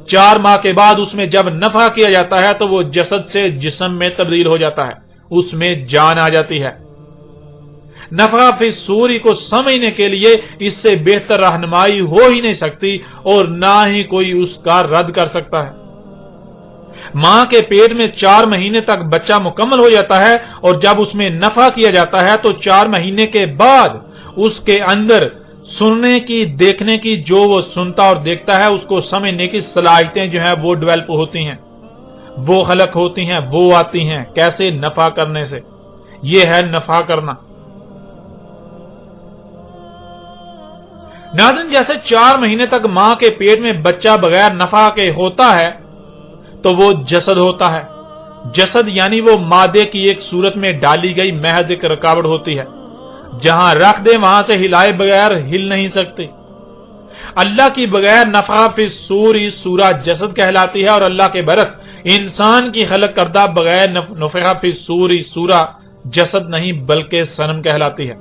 4 ماہ کے بعد اس میں جب نفع کیا جاتا ہے تو وہ جسد سے جسم میں تبدیل ہو جاتا ہے، اس میں جان آ جاتی ہے۔ نفخہ فی الصور کو سمجھنے کے لیے اس سے بہتر رہنمائی ہو ہی نہیں سکتی اور نہ ہی کوئی اس کا رد کر سکتا ہے۔ ماں کے پیٹ میں 4 مہینے تک بچہ مکمل ہو جاتا ہے اور جب اس میں نفع کیا جاتا ہے تو 4 مہینے کے بعد اس کے اندر سننے کی، دیکھنے کی، جو وہ سنتا اور دیکھتا ہے اس کو سمجھنے کی صلاحیتیں جو ہیں وہ ڈیولپ ہوتی ہیں، وہ خلق ہوتی ہیں، وہ آتی ہیں۔ کیسے؟ نفع کرنے سے۔ یہ ہے نفع کرنا۔ ناظرین جیسے 4 مہینے تک ماں کے پیٹ میں بچہ بغیر نفع کے ہوتا ہے تو وہ جسد ہوتا ہے۔ جسد یعنی وہ مادے کی ایک صورت میں ڈالی گئی محض ایک رکاوٹ ہوتی ہے، جہاں رکھ دے وہاں سے ہلائے بغیر ہل نہیں سکتی۔ اللہ کی بغیر نفخہ فی الصور سورہ جسد کہلاتی ہے، اور اللہ کے برعکس انسان کی خلق کردہ بغیر نفخہ فی الصور سورہ جسد نہیں بلکہ صنم کہلاتی ہے۔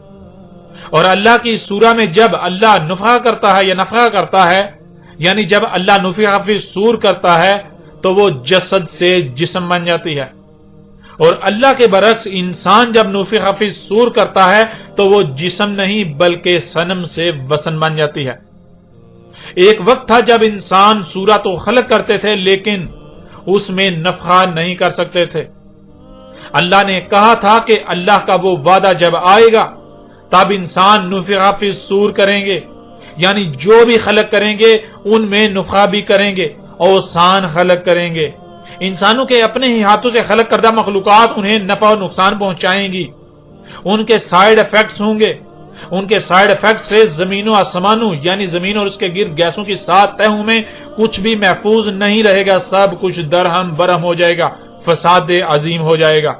اور اللہ کی سورہ میں جب اللہ نفخہ کرتا ہے یا نفخہ کرتا ہے، یعنی جب اللہ نفخہ فی الصور کرتا ہے تو وہ جسد سے جسم بن جاتی ہے، اور اللہ کے برعکس انسان جب نفخہ فی الصور کرتا ہے تو وہ جسم نہیں بلکہ صنم سے وثن بن جاتی ہے۔ ایک وقت تھا جب انسان سورہ تو خلق کرتے تھے لیکن اس میں نفخہ نہیں کر سکتے تھے۔ اللہ نے کہا تھا کہ اللہ کا وہ وعدہ جب آئے گا تب انسان نفخہ فی الصور کریں گے، یعنی جو بھی خلق کریں گے ان میں نفخہ بھی کریں گے، اوسان خلق کریں گے۔ انسانوں کے اپنے ہی ہاتھوں سے خلق کردہ مخلوقات انہیں نفع اور نقصان پہنچائیں گی، ان کے سائیڈ ایفیکٹس ہوں گے، ان کے سائیڈ ایفیکٹ سے زمین و آسمانوں یعنی زمین اور اس کے گرد گیسوں کی 7 تہوں میں کچھ بھی محفوظ نہیں رہے گا، سب کچھ درہم برہم ہو جائے گا، فساد عظیم ہو جائے گا۔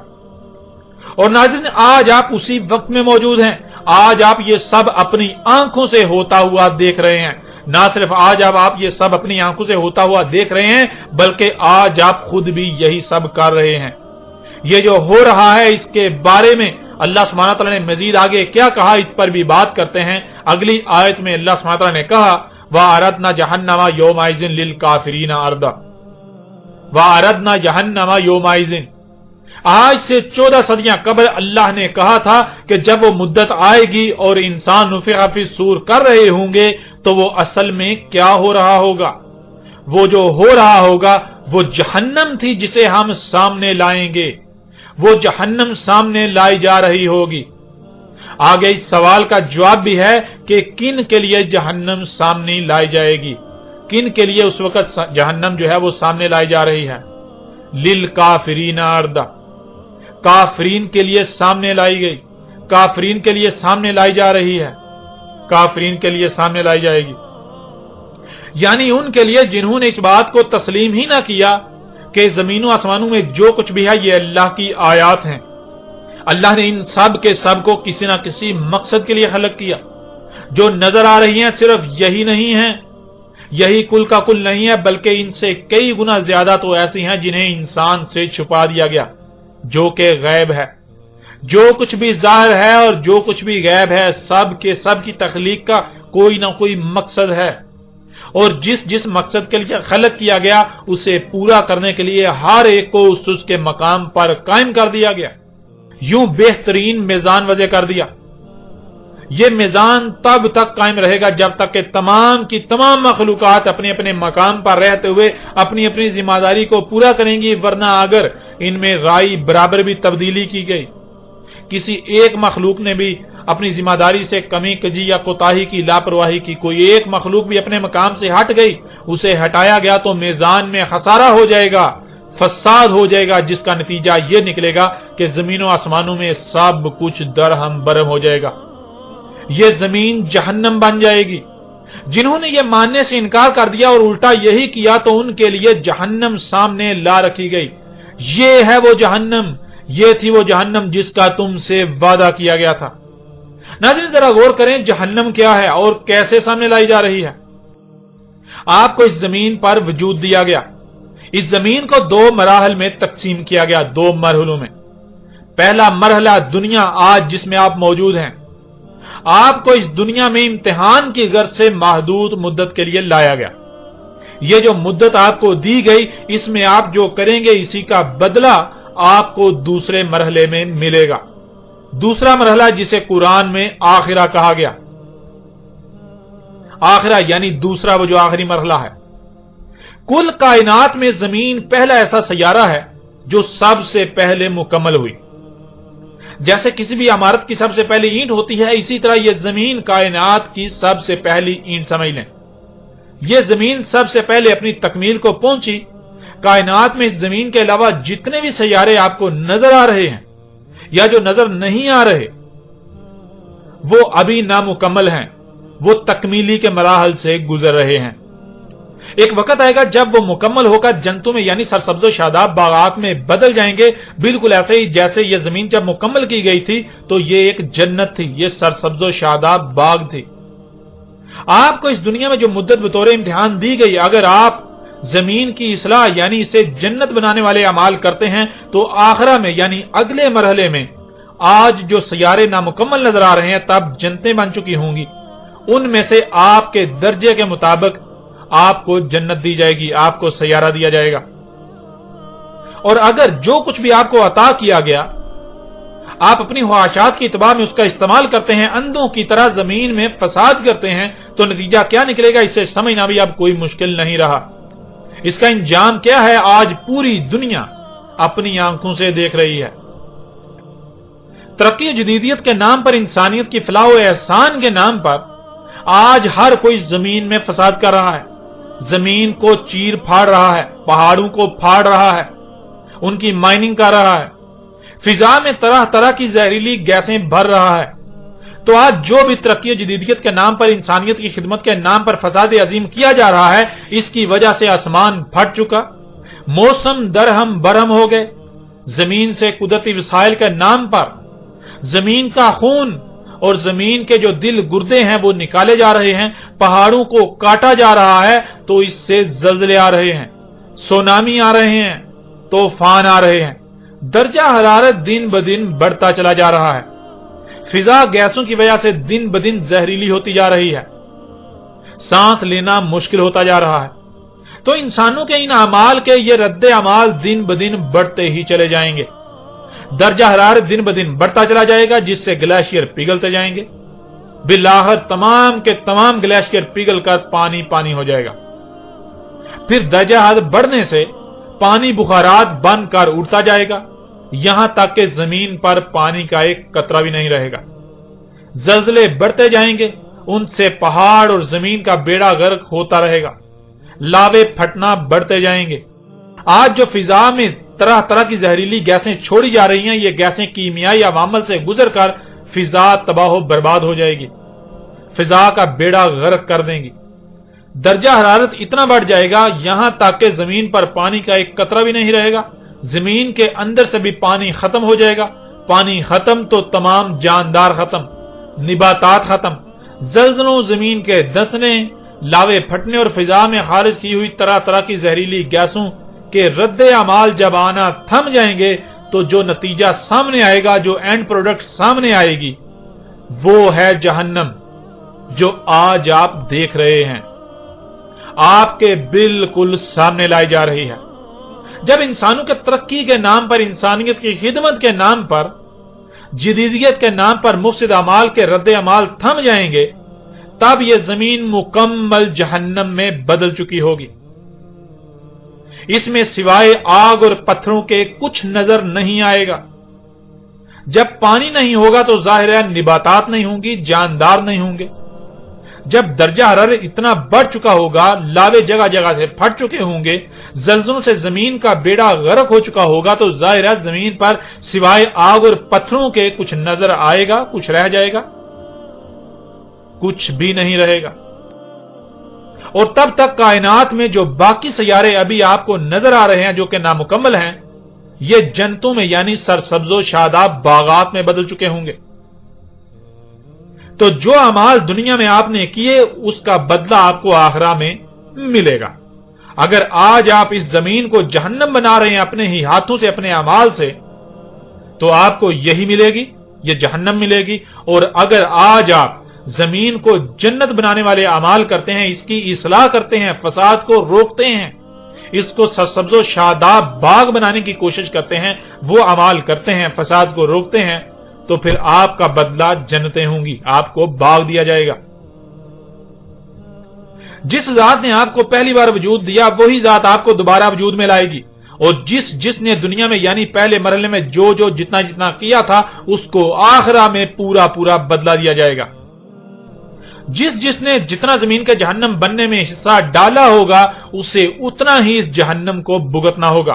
اور ناظرین آج آپ اسی وقت میں موجود ہیں، آج آپ یہ سب اپنی آنکھوں سے ہوتا ہوا دیکھ رہے ہیں۔ نہ صرف آج آپ یہ سب اپنی آنکھوں سے ہوتا ہوا دیکھ رہے ہیں بلکہ آج آپ خود بھی یہی سب کر رہے ہیں۔ یہ جو ہو رہا ہے اس کے بارے میں اللہ سبحانہ تعالیٰ نے مزید آگے کیا کہا اس پر بھی بات کرتے ہیں۔ اگلی آیت میں اللہ سبحانہ تعالیٰ نے کہا وَأَرَدْنَا جَهَنَّمَ يَوْمَئِذٍ لِلْكَافِرِينَ عَرْضًا وَأَرَدْنَا جَهَنَّمَ يَوْمَئِذٍ۔ آج سے 14 صدیاں قبل اللہ نے کہا تھا کہ جب وہ مدت آئے گی اور انسان نفخہ فی الصور کر رہے ہوں گے تو وہ اصل میں کیا ہو رہا ہوگا؟ وہ جو ہو رہا ہوگا وہ جہنم تھی جسے ہم سامنے لائیں گے، وہ جہنم سامنے لائی جا رہی ہوگی۔ آگے اس سوال کا جواب بھی ہے کہ کن کے لیے جہنم سامنے لائی جائے گی، کن کے لیے اس وقت جہنم جو ہے وہ سامنے لائی جا رہی ہے۔ للکافرین عرضا، کافرین کے لیے سامنے لائی گئی، کافرین کے لیے سامنے لائی جا رہی ہے، کافرین کے لیے سامنے لائی جائے گی، یعنی ان کے لیے جنہوں نے اس بات کو تسلیم ہی نہ کیا کہ زمین و آسمانوں میں جو کچھ بھی ہے یہ اللہ کی آیات ہیں۔ اللہ نے ان سب کے سب کو کسی نہ کسی مقصد کے لیے خلق کیا۔ جو نظر آ رہی ہیں صرف یہی نہیں ہیں، یہی کل کا کل نہیں ہے، بلکہ ان سے کئی گنا زیادہ تو ایسی ہیں جنہیں انسان سے چھپا دیا گیا، جو کہ غیب ہے۔ جو کچھ بھی ظاہر ہے اور جو کچھ بھی غیب ہے سب کے سب کی تخلیق کا کوئی نہ کوئی مقصد ہے، اور جس مقصد کے لیے خلق کیا گیا اسے پورا کرنے کے لیے ہر ایک کو اس کے مقام پر قائم کر دیا گیا۔ یوں بہترین میزان وضع کر دیا۔ یہ میزان تب تک قائم رہے گا جب تک کہ تمام کی تمام مخلوقات اپنے اپنے مقام پر رہتے ہوئے اپنی اپنی ذمہ داری کو پورا کریں گی، ورنہ اگر ان میں رائی برابر بھی تبدیلی کی گئی، کسی ایک مخلوق نے بھی اپنی ذمہ داری سے کمی کجی یا کوتاہی کی، لاپرواہی کی، کوئی ایک مخلوق بھی اپنے مقام سے ہٹ گئی، اسے ہٹایا گیا تو میزان میں خسارہ ہو جائے گا، فساد ہو جائے گا، جس کا نتیجہ یہ نکلے گا کہ زمین و آسمانوں میں سب کچھ درہم برہم ہو جائے گا۔ یہ زمین جہنم بن جائے گی، جنہوں نے یہ ماننے سے انکار کر دیا اور الٹا یہی کیا تو ان کے لیے جہنم سامنے لا رکھی گئی۔ یہ ہے وہ جہنم، یہ تھی وہ جہنم جس کا تم سے وعدہ کیا گیا تھا۔ ناظرین ذرا غور کریں جہنم کیا ہے اور کیسے سامنے لائی جا رہی ہے۔ آپ کو اس زمین پر وجود دیا گیا، اس زمین کو دو مراحل میں تقسیم کیا گیا، دو مرحلوں میں۔ پہلا مرحلہ دنیا آج جس میں آپ موجود ہیں، آپ کو اس دنیا میں امتحان کی غرض سے محدود مدت کے لیے لایا گیا۔ یہ جو مدت آپ کو دی گئی اس میں آپ جو کریں گے اسی کا بدلہ آپ کو دوسرے مرحلے میں ملے گا۔ دوسرا مرحلہ جسے قرآن میں آخرہ کہا گیا، آخرہ یعنی دوسرا وہ جو آخری مرحلہ ہے۔ کل کائنات میں زمین پہلا ایسا سیارہ ہے جو سب سے پہلے مکمل ہوئی۔ جیسے کسی بھی عمارت کی سب سے پہلی اینٹ ہوتی ہے، اسی طرح یہ زمین کائنات کی سب سے پہلی اینٹ سمجھ لیں۔ یہ زمین سب سے پہلے اپنی تکمیل کو پہنچی۔ کائنات میں اس زمین کے علاوہ جتنے بھی سیارے آپ کو نظر آ رہے ہیں یا جو نظر نہیں آ رہے، وہ ابھی نامکمل ہیں، وہ تکمیلی کے مراحل سے گزر رہے ہیں۔ ایک وقت آئے گا جب وہ مکمل ہو کر جنتوں میں یعنی سرسبز و شاداب باغات میں بدل جائیں گے، بالکل ایسے ہی جیسے یہ زمین جب مکمل کی گئی تھی تو یہ ایک جنت تھی، یہ سرسبز و شاداب باغ تھی۔ آپ کو اس دنیا میں جو مدت بطور امتحان دی گئی، اگر آپ زمین کی اصلاح یعنی اسے جنت بنانے والے اعمال کرتے ہیں تو آخرہ میں یعنی اگلے مرحلے میں آج جو سیارے نامکمل نظر آ رہے ہیں تب جنتیں بن چکی ہوں گی، ان میں سے آپ کے درجے کے مطابق آپ کو جنت دی جائے گی، آپ کو سیارہ دیا جائے گا۔ اور اگر جو کچھ بھی آپ کو عطا کیا گیا آپ اپنی خواہشات کی اتباع میں اس کا استعمال کرتے ہیں، اندھوں کی طرح زمین میں فساد کرتے ہیں، تو نتیجہ کیا نکلے گا اسے سمجھنا بھی اب کوئی مشکل نہیں رہا۔ اس کا انجام کیا ہے آج پوری دنیا اپنی آنکھوں سے دیکھ رہی ہے۔ ترقی و جدیدیت کے نام پر، انسانیت کی فلاح و احسان کے نام پر آج ہر کوئی زمین میں فساد کر رہا ہے، زمین کو چیر پھاڑ رہا ہے، پہاڑوں کو پھاڑ رہا ہے، ان کی مائننگ کر رہا ہے، فضا میں طرح طرح کی زہریلی گیسیں بھر رہا ہے۔ تو آج جو بھی ترقی و جدیدیت کے نام پر، انسانیت کی خدمت کے نام پر فساد عظیم کیا جا رہا ہے، اس کی وجہ سے آسمان پھٹ چکا، موسم درہم برہم ہو گئے، زمین سے قدرتی وسائل کے نام پر زمین کا خون اور زمین کے جو دل گردے ہیں وہ نکالے جا رہے ہیں، پہاڑوں کو کاٹا جا رہا ہے تو اس سے زلزلے آ رہے ہیں، سونامی آ رہے ہیں، طوفان آ رہے ہیں، درجہ حرارت دن بدن بڑھتا چلا جا رہا ہے، فضا گیسوں کی وجہ سے دن بدن زہریلی ہوتی جا رہی ہے، سانس لینا مشکل ہوتا جا رہا ہے۔ تو انسانوں کے ان اعمال کے یہ رد عمال دن بدن بڑھتے ہی چلے جائیں گے، درجہ حرارت دن بدن بڑھتا چلا جائے گا جس سے گلیشیئر پگھلتے جائیں گے، بالآخر تمام کے تمام گلیشیئر پگھل کر پانی پانی ہو جائے گا۔ پھر درجہ حرارت بڑھنے سے پانی بخارات بن کر اڑتا جائے گا، یہاں تک کہ زمین پر پانی کا ایک قطرہ بھی نہیں رہے گا۔ زلزلے بڑھتے جائیں گے، ان سے پہاڑ اور زمین کا بیڑا غرق ہوتا رہے گا، لاوے پھٹنا بڑھتے جائیں گے۔ آج جو فضا میں طرح طرح کی زہریلی گیسیں چھوڑی جا رہی ہیں، یہ گیسیں کیمیائی عوامل سے گزر کر فضا تباہ و برباد ہو جائے گی، فضا کا بیڑا غرق کر دیں گی۔ درجہ حرارت اتنا بڑھ جائے گا یہاں تک کہ زمین پر پانی کا ایک قطرہ بھی نہیں رہے گا، زمین کے اندر سے بھی پانی ختم ہو جائے گا، پانی ختم تو تمام جاندار ختم، نباتات ختم، زلزلوں، زمین کے دھسنے، لاوے پھٹنے اور فضا میں خارج کی ہوئی طرح طرح کی زہریلی گیسوں کے رد عمال جب آنا تھم جائیں گے تو جو نتیجہ سامنے آئے گا، جو اینڈ پروڈکٹ سامنے آئے گی، وہ ہے جہنم جو آج آپ دیکھ رہے ہیں، آپ کے بالکل سامنے لائی جا رہی ہے۔ جب انسانوں کے ترقی کے نام پر، انسانیت کی خدمت کے نام پر، جدیدیت کے نام پر مفسد اعمال کے رد عمال تھم جائیں گے، تب یہ زمین مکمل جہنم میں بدل چکی ہوگی۔ اس میں سوائے آگ اور پتھروں کے کچھ نظر نہیں آئے گا۔ جب پانی نہیں ہوگا تو ظاہر ہے نباتات نہیں ہوں گی، جاندار نہیں ہوں گے۔ جب درجہ حرارت اتنا بڑھ چکا ہوگا، لاوے جگہ جگہ سے پھٹ چکے ہوں گے، زلزلوں سے زمین کا بیڑا غرق ہو چکا ہوگا، تو ظاہر ہے زمین پر سوائے آگ اور پتھروں کے کچھ نظر آئے گا، کچھ رہ جائے گا؟ کچھ بھی نہیں رہے گا۔ اور تب تک کائنات میں جو باقی سیارے ابھی آپ کو نظر آ رہے ہیں جو کہ نامکمل ہیں، یہ جنتوں میں یعنی سرسبز و شاداب باغات میں بدل چکے ہوں گے۔ تو جو اعمال دنیا میں آپ نے کیے اس کا بدلہ آپ کو آخرہ میں ملے گا۔ اگر آج آپ اس زمین کو جہنم بنا رہے ہیں اپنے ہی ہاتھوں سے، اپنے اعمال سے، تو آپ کو یہی ملے گی، یہ جہنم ملے گی۔ اور اگر آج آپ زمین کو جنت بنانے والے اعمال کرتے ہیں، اس کی اصلاح کرتے ہیں، فساد کو روکتے ہیں، اس کو سرسبز و شاداب باغ بنانے کی کوشش کرتے ہیں، وہ اعمال کرتے ہیں، فساد کو روکتے ہیں، تو پھر آپ کا بدلہ جنتیں ہوں گی، آپ کو باغ دیا جائے گا۔ جس ذات نے آپ کو پہلی بار وجود دیا وہی ذات آپ کو دوبارہ وجود میں لائے گی، اور جس نے دنیا میں یعنی پہلے مرحلے میں جو جتنا کیا تھا اس کو آخرہ میں پورا بدلہ دیا جائے گا۔ جس نے جتنا زمین کے جہنم بننے میں حصہ ڈالا ہوگا اسے اتنا ہی اس جہنم کو بھگتنا ہوگا۔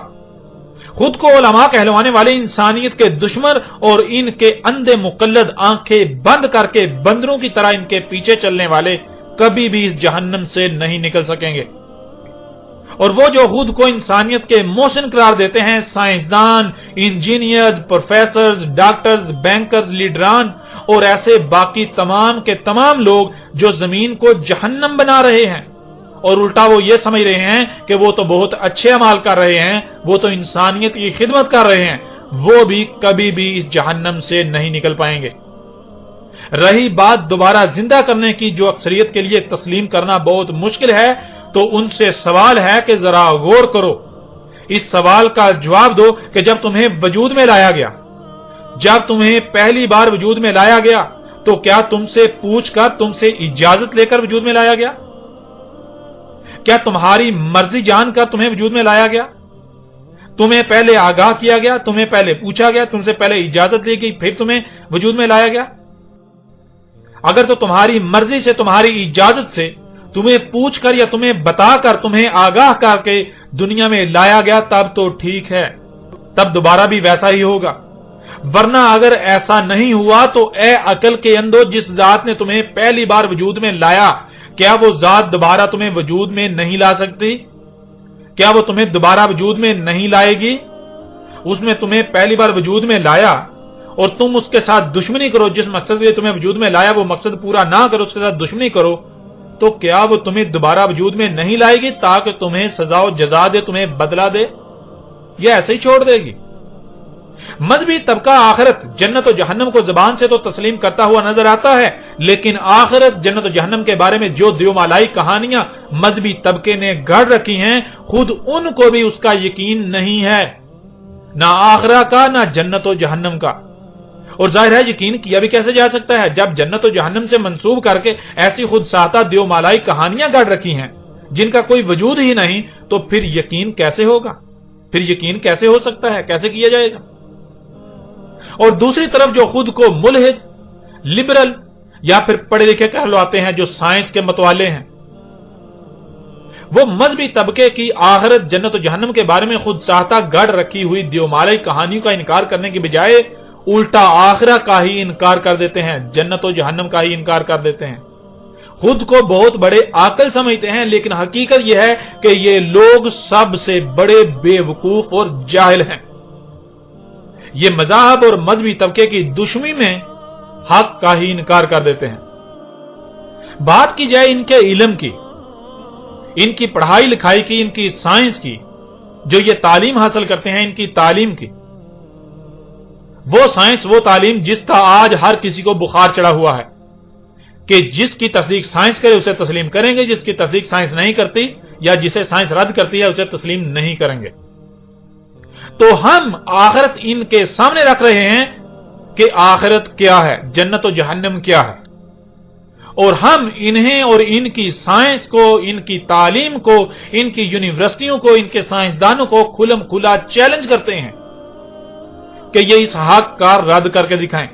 خود کو علماء کہلوانے والے انسانیت کے دشمن اور ان کے اندھے مقلد آنکھیں بند کر کے بندروں کی طرح ان کے پیچھے چلنے والے کبھی بھی اس جہنم سے نہیں نکل سکیں گے۔ اور وہ جو خود کو انسانیت کے محسن قرار دیتے ہیں، سائنسدان، انجینئرز، پروفیسرز، ڈاکٹرز، بینکرز، لیڈران اور ایسے باقی تمام کے تمام لوگ جو زمین کو جہنم بنا رہے ہیں، اور الٹا وہ یہ سمجھ رہے ہیں کہ وہ تو بہت اچھے عمال کر رہے ہیں، وہ تو انسانیت کی خدمت کر رہے ہیں، وہ بھی کبھی بھی اس جہنم سے نہیں نکل پائیں گے۔ رہی بات دوبارہ زندہ کرنے کی، جو اکثریت کے لیے تسلیم کرنا بہت مشکل ہے، تو ان سے سوال ہے کہ ذرا غور کرو، اس سوال کا جواب دو کہ جب تمہیں وجود میں لایا گیا، جب تمہیں پہلی بار وجود میں لایا گیا، تو کیا تم سے پوچھ کر، تم سے اجازت لے کر وجود میں لایا گیا؟ کیا تمہاری مرضی جان کر تمہیں وجود میں لایا گیا؟ تمہیں پہلے آگاہ کیا گیا، تمہیں پہلے پوچھا گیا، تم سے پہلے اجازت لی گئی، پھر تمہیں وجود میں لایا گیا؟ اگر تو تمہاری مرضی سے، تمہاری اجازت سے، تمہیں پوچھ کر یا تمہیں بتا کر، تمہیں آگاہ کر کے دنیا میں لایا گیا، تب تو ٹھیک ہے، تب دوبارہ بھی ویسا ہی ہوگا۔ ورنہ اگر ایسا نہیں ہوا تو اے عقل کے اندھو، جس ذات نے تمہیں پہلی بار وجود میں لایا، کیا وہ ذات دوبارہ تمہیں وجود میں نہیں لا سکتی؟ کیا وہ تمہیں دوبارہ وجود میں نہیں لائے گی؟ اس میں تمہیں پہلی بار وجود میں لایا اور تم اس کے ساتھ دشمنی کرو، جس مقصد کے لیے تمہیں وجود میں لایا وہ مقصد پورا نہ کرو، اس کے ساتھ دشمنی کرو، تو کیا وہ تمہیں دوبارہ وجود میں نہیں لائے گی تاکہ تمہیں سزا و جزا دے، تمہیں بدلہ دے، یا ایسے ہی چھوڑ دے گی؟ مذہبی طبقہ آخرت، جنت و جہنم کو زبان سے تو تسلیم کرتا ہوا نظر آتا ہے، لیکن آخرت، جنت و جہنم کے بارے میں جو دیومالائی کہانیاں مذہبی طبقے نے گھڑ رکھی ہیں، خود ان کو بھی اس کا یقین نہیں ہے، نہ آخرہ کا، نہ جنت و جہنم کا۔ اور ظاہر ہے یقین کیا بھی کیسے جا سکتا ہے جب جنت و جہنم سے منسوب کر کے ایسی خود ساختہ دیومالائی کہانیاں گڑ رکھی ہیں جن کا کوئی وجود ہی نہیں، تو پھر یقین کیسے ہوگا؟ پھر یقین کیسے ہو سکتا ہے؟ کیسے کیا جائے گا؟ اور دوسری طرف جو خود کو ملحد، لبرل یا پھر پڑھے لکھے کہلواتے ہیں، جو سائنس کے متوالے ہیں، وہ مذہبی طبقے کی آخرت، جنت و جہنم کے بارے میں خود ساختہ گڑ رکھی ہوئی دیومالائی کہانیوں کا انکار کرنے کی بجائے الٹا آخرہ کا ہی انکار کر دیتے ہیں، جنت و جہنم کا ہی انکار کر دیتے ہیں۔ خود کو بہت بڑے عاقل سمجھتے ہیں، لیکن حقیقت یہ ہے کہ یہ لوگ سب سے بڑے بے وقوف اور جاہل ہیں۔ یہ مذاہب اور مذہبی طبقے کی دشمنی میں حق کا ہی انکار کر دیتے ہیں۔ بات کی جائے ان کے علم کی، ان کی پڑھائی لکھائی کی، ان کی سائنس کی، جو یہ تعلیم حاصل کرتے ہیں، ان کی تعلیم کی، وہ سائنس، وہ تعلیم جس کا آج ہر کسی کو بخار چڑھا ہوا ہے کہ جس کی تصدیق سائنس کرے اسے تسلیم کریں گے، جس کی تصدیق سائنس نہیں کرتی یا جسے سائنس رد کرتی ہے اسے تسلیم نہیں کریں گے۔ تو ہم آخرت ان کے سامنے رکھ رہے ہیں کہ آخرت کیا ہے، جنت و جہنم کیا ہے، اور ہم انہیں اور ان کی سائنس کو، ان کی تعلیم کو، ان کی یونیورسٹیوں کو، ان کے سائنسدانوں کو کھلم کھلا چیلنج کرتے ہیں کہ یہ اس حق کا رد کر کے دکھائیں۔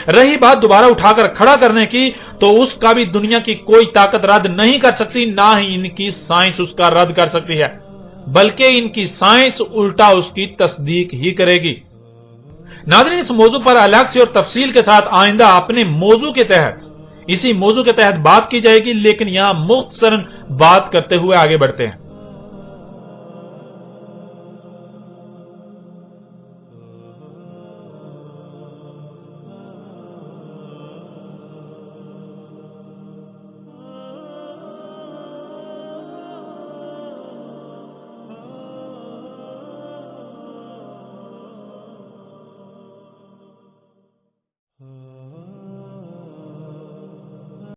رہی بات دوبارہ اٹھا کر کھڑا کرنے کی، تو اس کا بھی دنیا کی کوئی طاقت رد نہیں کر سکتی، نہ ہی ان کی سائنس اس کا رد کر سکتی ہے، بلکہ ان کی سائنس الٹا اس کی تصدیق ہی کرے گی۔ ناظرین، اس موضوع پر الگ سے اور تفصیل کے ساتھ آئندہ اپنے موضوع کے تحت اسی موضوع کے تحت بات کی جائے گی، لیکن یہاں مختصراً بات کرتے ہوئے آگے بڑھتے ہیں۔